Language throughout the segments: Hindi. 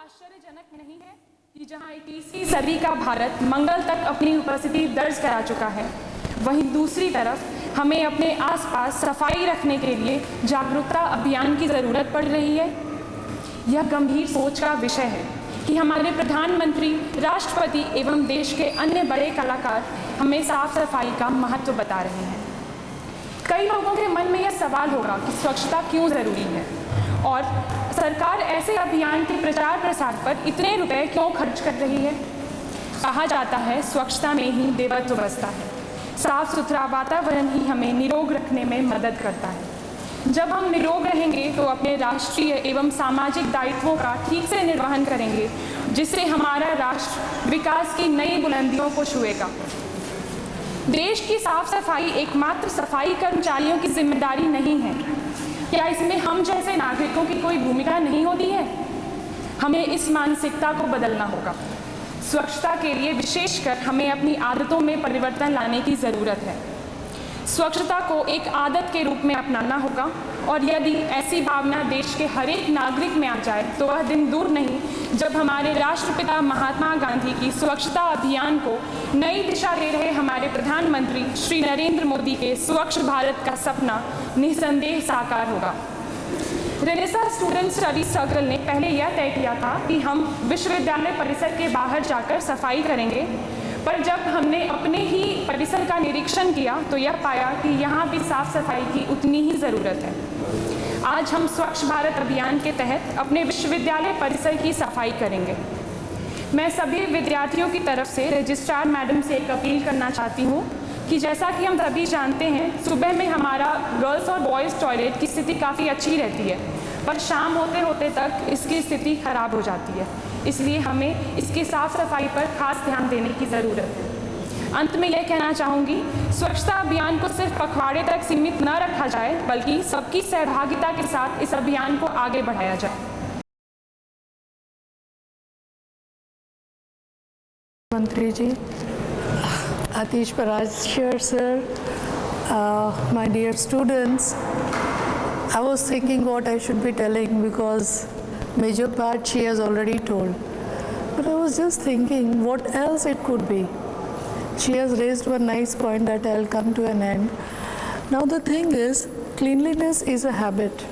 आश्चर्यजनक नहीं है कि जहां 21वीं सदी का भारत मंगल तक अपनी उपस्थिति दर्ज करा चुका है, वहीं दूसरी तरफ हमें अपने आसपास सफाई रखने के लिए जागरूकता अभियान की ज़रूरत पड़ रही है। यह गंभीर सोच का विषय है कि हमारे प्रधानमंत्री, राष्ट्रपति एवं देश के अन्य बड़े कलाकार हमें साफ सफाई का महत्व बता रहे हैं। कई लोगों के मन में यह सवाल होगा कि स्वच्छता क्यों ज़रूरी है और सरकार ऐसे अभियान के प्रचार प्रसार पर इतने रुपए क्यों खर्च कर रही है। कहा जाता है स्वच्छता में ही देवत्व बसता है। साफ सुथरा वातावरण ही हमें निरोग रखने में मदद करता है। जब हम निरोग रहेंगे तो अपने राष्ट्रीय एवं सामाजिक दायित्वों का ठीक से निर्वहन करेंगे, जिससे हमारा राष्ट्र विकास की नई बुलंदियों को छुएगा। देश की साफ सफाई एकमात्र सफाई कर्मचारियों की जिम्मेदारी नहीं है। क्या इसमें हम जैसे नागरिकों की कोई भूमिका नहीं होती है? हमें इस मानसिकता को बदलना होगा। स्वच्छता के लिए विशेषकर हमें अपनी आदतों में परिवर्तन लाने की ज़रूरत है। स्वच्छता को एक आदत के रूप में अपनाना होगा और यदि ऐसी भावना देश के हर एक नागरिक में आ जाए तो वह दिन दूर नहीं जब हमारे राष्ट्रपिता महात्मा गांधी की स्वच्छता अभियान को नई दिशा दे रहे हमारे प्रधानमंत्री श्री नरेंद्र मोदी के स्वच्छ भारत का सपना निस्संदेह साकार होगा। रेनेसां स्टूडेंट स्टडी सर्कल ने पहले यह तय किया था कि हम विश्वविद्यालय परिसर के बाहर जाकर सफाई करेंगे, पर जब हमने अपने ही परिसर का निरीक्षण किया तो यह पाया कि यहाँ भी साफ सफाई की उतनी ही ज़रूरत है। आज हम स्वच्छ भारत अभियान के तहत अपने विश्वविद्यालय परिसर की सफाई करेंगे। मैं सभी विद्यार्थियों की तरफ से रजिस्ट्रार मैडम से एक अपील करना चाहती हूँ कि जैसा कि हम सभी जानते हैं, सुबह में हमारा गर्ल्स और बॉयज़ टॉयलेट की स्थिति काफ़ी अच्छी रहती है, पर शाम होते होते तक इसकी स्थिति खराब हो जाती है। इसलिए हमें इसकी साफ सफाई पर खास ध्यान देने की ज़रूरत है। अंत में यह कहना चाहूँगी, स्वच्छता अभियान को सिर्फ पखवाड़े तक सीमित न रखा जाए, बल्कि सबकी सहभागिता के साथ इस अभियान को आगे बढ़ाया जाए। मंत्री जी, Atish Parashar sir, my dear students, I was thinking what I should be telling because major part she has already told. But I was just thinking what else it could be. She has raised one nice point that I'll come to an end. Now the thing is, cleanliness is a habit.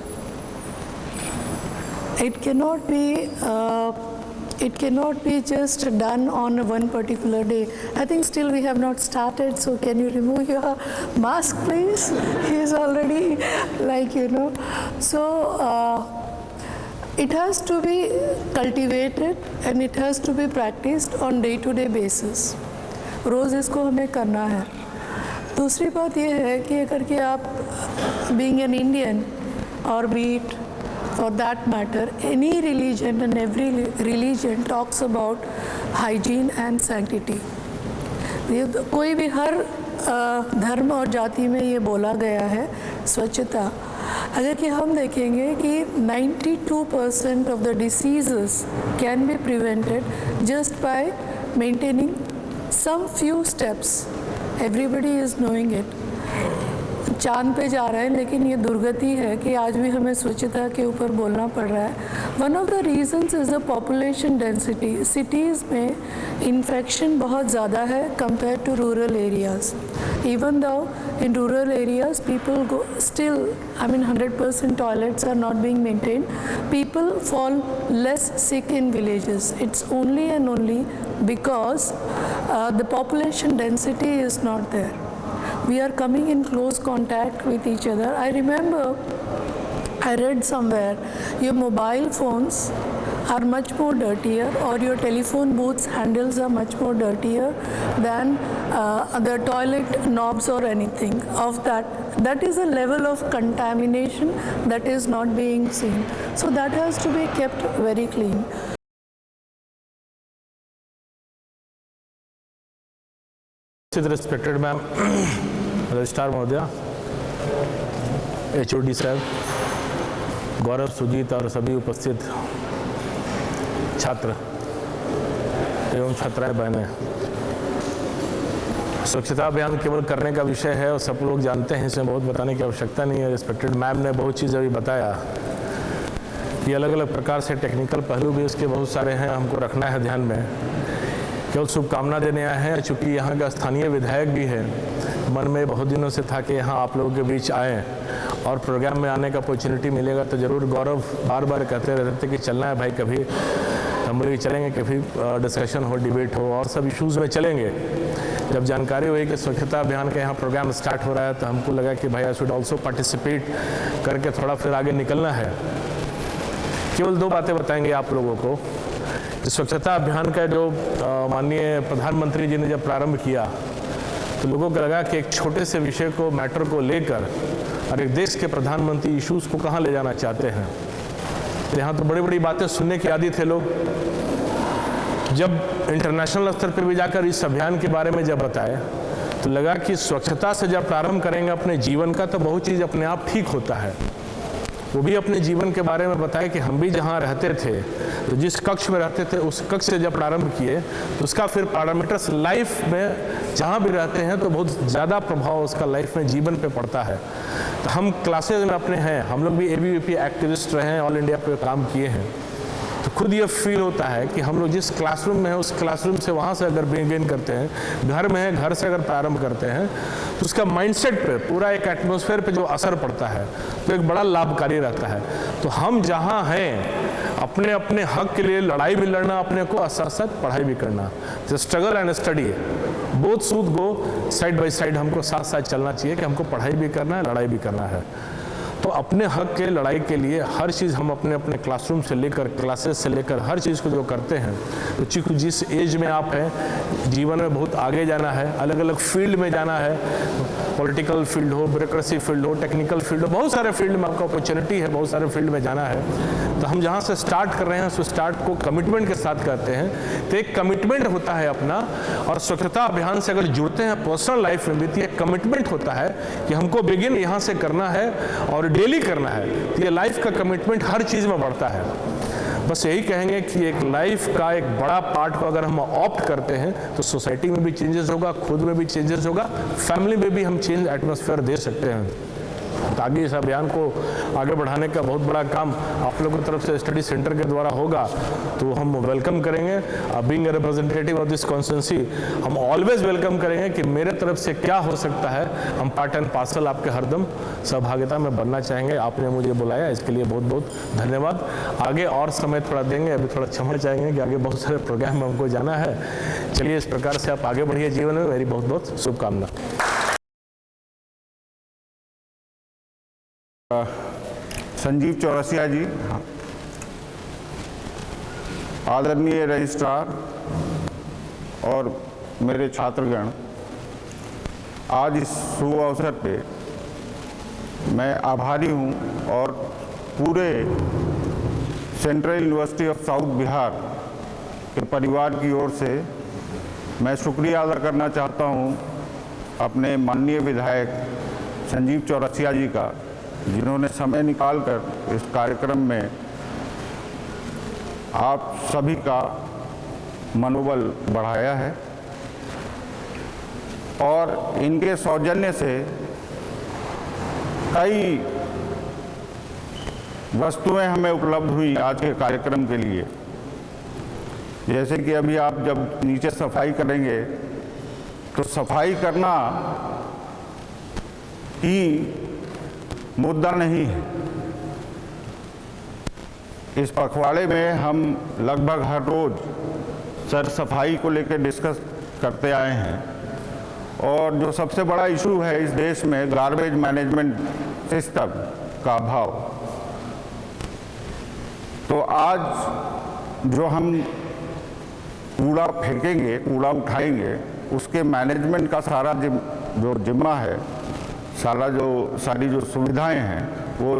It cannot be just done on one particular day. I think still we have not started, so can you remove your mask please? He is already So it has to be cultivated and it has to be practiced on day-to-day basis. रोज़ इसको हमें करना है। दूसरी बात ये है कि अगर कि आप being an Indian or be it for that matter, any religion and every religion talks about hygiene and sanctity. कोई भी हर धर्म और जाति में ये बोला गया है स्वच्छता। अगर कि हम देखेंगे कि 92% of the diseases can be prevented just by maintaining some few steps. Everybody is knowing it. चांद पे जा रहे हैं, लेकिन ये दुर्गति है कि आज भी हमें स्वच्छता के ऊपर बोलना पड़ रहा है। One of the reasons is the population density. Cities में इन्फेक्शन बहुत ज़्यादा है compare to rural areas. Even though in rural areas people go still 100% toilets are not being maintained. People fall less sick in villages. It's only and only because the population density is not there. We are coming in close contact with each other. I remember I read somewhere your mobile phones are much more dirtier, or your telephone booths handles are much more dirtier than the toilet knobs or anything of that. That is a level of contamination that is not being seen. So that has to be kept very clean. Respected ma'am, registrar महोदया, HOD साहब, गौरव, सुजीत और सभी उपस्थित छात्र एवं छात्राएं बहनें, स्वच्छता अभियान केवल करने का विषय है और सब लोग जानते हैं, इसमें बहुत बताने की आवश्यकता नहीं है। रिस्पेक्टेड मैम ने बहुत चीज़ अभी बताया ये अलग अलग प्रकार से टेक्निकल पहलू भी इसके बहुत सारे हैं, हमको रखना है ध्यान में। केवल शुभकामना देने आए हैं, चूँकि यहाँ का स्थानीय विधायक भी है। मन में बहुत दिनों से था कि यहाँ आप लोगों के बीच आएँ और प्रोग्राम में आने का अपॉर्चुनिटी मिलेगा तो ज़रूर। गौरव बार बार कहते रहते थे कि चलना है भाई, कभी हम लोग चलेंगे, कभी डिस्कशन हो, डिबेट हो और सब इश्यूज़ में चलेंगे। जब जानकारी हुई कि स्वच्छता अभियान का यहाँ प्रोग्राम स्टार्ट हो रहा है तो हमको लगा कि भाई आई शुड ऑल्सो पार्टिसिपेट करके थोड़ा फिर आगे निकलना है। केवल 2 बातें बताएंगे आप लोगों को। स्वच्छता अभियान का जो माननीय प्रधानमंत्री जी ने जब प्रारंभ किया तो लोगों को लगा कि एक छोटे से विषय को, मैटर को लेकर और एक देश के प्रधानमंत्री इश्यूज़ को कहाँ ले जाना चाहते हैं। यहाँ तो बड़ी बड़ी बातें सुनने के आदी थे लोग। जब इंटरनेशनल स्तर पर भी जाकर इस अभियान के बारे में जब बताए तो लगा कि स्वच्छता से जब प्रारंभ करेंगे अपने जीवन का तो बहुत चीज़ अपने आप ठीक होता है। वो भी अपने जीवन के बारे में बताए कि हम भी जहाँ रहते थे, तो जिस कक्ष में रहते थे उस कक्ष से जब प्रारंभ किए तो उसका फिर पैरामीटर्स लाइफ में जहाँ भी रहते हैं तो बहुत ज़्यादा प्रभाव उसका लाइफ में, जीवन पे पड़ता है। तो हम क्लासेज में अपने हैं, हम लोग भी ABVP एक्टिविस्ट रहे हैं, ऑल इंडिया पे काम किए हैं, तो खुद ये फील होता है कि हम लोग जिस क्लासरूम में हैं उस क्लासरूम से वहाँ से अगर बिगिन करते हैं, घर में है, घर से अगर प्रारंभ करते हैं तो उसका माइंडसेट पे, पूरा एक एटमॉस्फेयर पे जो असर पड़ता है तो एक बड़ा लाभकारी रहता है। तो हम जहाँ हैं अपने अपने हक के लिए लड़ाई भी लड़ना अपने को, साथ साथ पढ़ाई भी करना। तो struggle and study both should go side by side, हमको साथ साथ चलना चाहिए कि हमको पढ़ाई भी करना है, लड़ाई भी करना है। तो अपने हक के लड़ाई के लिए हर चीज़ हम अपने अपने क्लासरूम से लेकर, क्लासेस से लेकर हर चीज़ को जो करते हैं, तो चूँकि जिस एज में आप हैं, जीवन में बहुत आगे जाना है, अलग अलग फील्ड में जाना है, पॉलिटिकल फील्ड हो, ब्यूरोक्रेसी फील्ड हो, टेक्निकल फील्ड हो, बहुत सारे फील्ड में आपका अपॉर्चुनिटी है, बहुत सारे फील्ड में जाना है। तो हम जहाँ से स्टार्ट कर रहे हैं उस स्टार्ट को कमिटमेंट के साथ करते हैं। तो एक कमिटमेंट होता है अपना, और स्वच्छता अभियान से अगर जुड़ते हैं पर्सनल लाइफ में भी तो एक कमिटमेंट होता है कि हमको बिगिन यहाँ से करना है और डेली करना है। तो ये लाइफ का कमिटमेंट हर चीज़ में बढ़ता है। बस यही कहेंगे कि एक लाइफ का एक बड़ा पार्ट को अगर हम ऑप्ट करते हैं तो सोसाइटी में भी चेंजेस होगा, खुद में भी चेंजेस होगा, फैमिली में भी हम चेंज एटमॉस्फेयर दे सकते हैं। ताकि इस अभियान को आगे बढ़ाने का बहुत बड़ा काम आप लोगों की तरफ से स्टडी सेंटर के द्वारा होगा, तो हम वेलकम करेंगे। Being a representative of this constituency, हम ऑलवेज वेलकम करेंगे कि मेरे तरफ से क्या हो सकता है। हम पार्ट एंड पार्सल आपके हरदम सहभागिता में बनना चाहेंगे। आपने मुझे बुलाया, इसके लिए बहुत बहुत धन्यवाद। आगे और समय थोड़ा देंगे, अभी थोड़ा क्षमा चाहेंगे कि आगे बहुत सारे प्रोग्राम में हमको जाना है। चलिए, इस प्रकार से आप आगे बढ़िए जीवन में। मेरी बहुत बहुत शुभकामना। संजीव चौरसिया जी, आदरणीय रजिस्ट्रार और मेरे छात्रगण, आज इस शुभ अवसर पे मैं आभारी हूँ और पूरे central university of south Bihar के परिवार की ओर से मैं शुक्रिया अदा करना चाहता हूँ अपने माननीय विधायक संजीव चौरसिया जी का, जिन्होंने समय निकालकर इस कार्यक्रम में आप सभी का मनोबल बढ़ाया है। और इनके सौजन्य से कई वस्तुएं हमें उपलब्ध हुई आज के कार्यक्रम के लिए। जैसे कि अभी आप जब नीचे सफाई करेंगे तो सफाई करना ही मुद्दा नहीं है। इस पखवाड़े में हम लगभग हर रोज सर सफाई को लेकर डिस्कस करते आए हैं, और जो सबसे बड़ा इशू है इस देश में गार्बेज मैनेजमेंट सिस्टम का अभाव। तो आज जो हम कूड़ा फेंकेंगे, कूड़ा उठाएंगे, उसके मैनेजमेंट का सारा जो जिम्मा है, सारी जो सुविधाएं हैं वो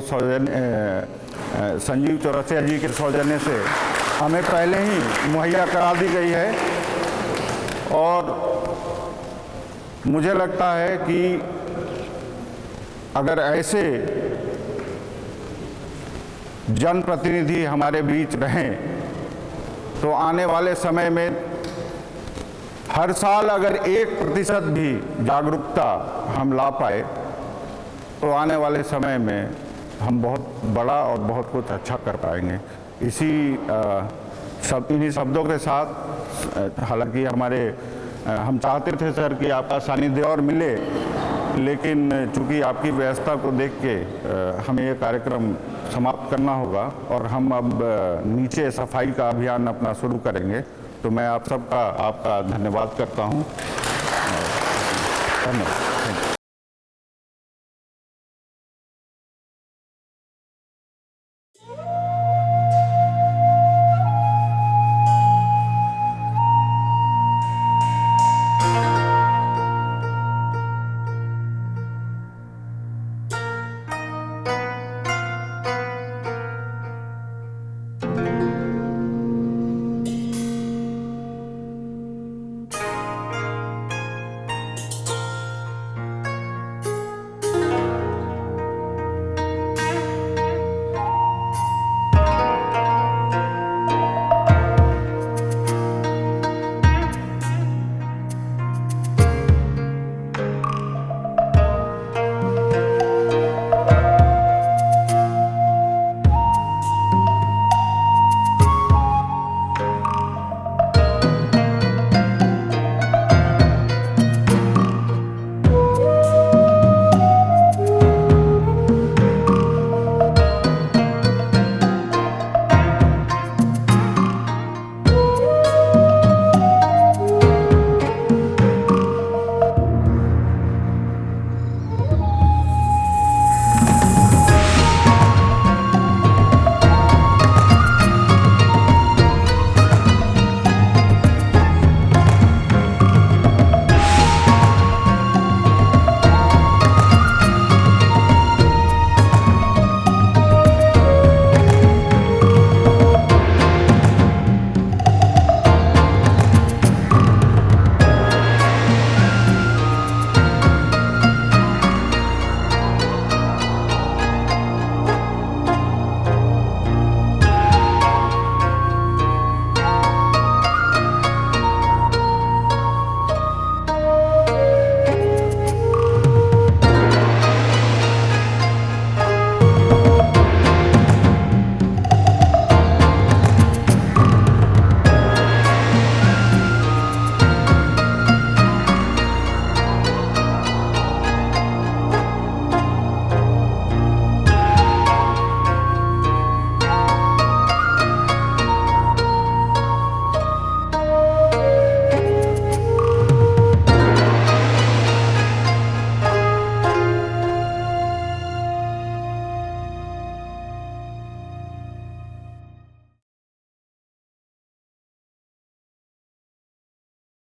संजीव चौरसिया जी के सौजन्य से हमें पहले ही मुहैया करा दी गई है। और मुझे लगता है कि अगर ऐसे जनप्रतिनिधि हमारे बीच रहें तो आने वाले समय में हर साल अगर 1% भी जागरूकता हम ला पाए तो आने वाले समय में हम बहुत बड़ा और बहुत कुछ अच्छा कर पाएंगे। इन्हीं शब्दों के साथ हालांकि हम चाहते थे सर कि आपका सानिध्य और मिले, लेकिन चूंकि आपकी व्यवस्था को देख के हमें ये कार्यक्रम समाप्त करना होगा और हम अब नीचे सफाई का अभियान अपना शुरू करेंगे। तो मैं आपका धन्यवाद करता हूँ। धन्यवाद।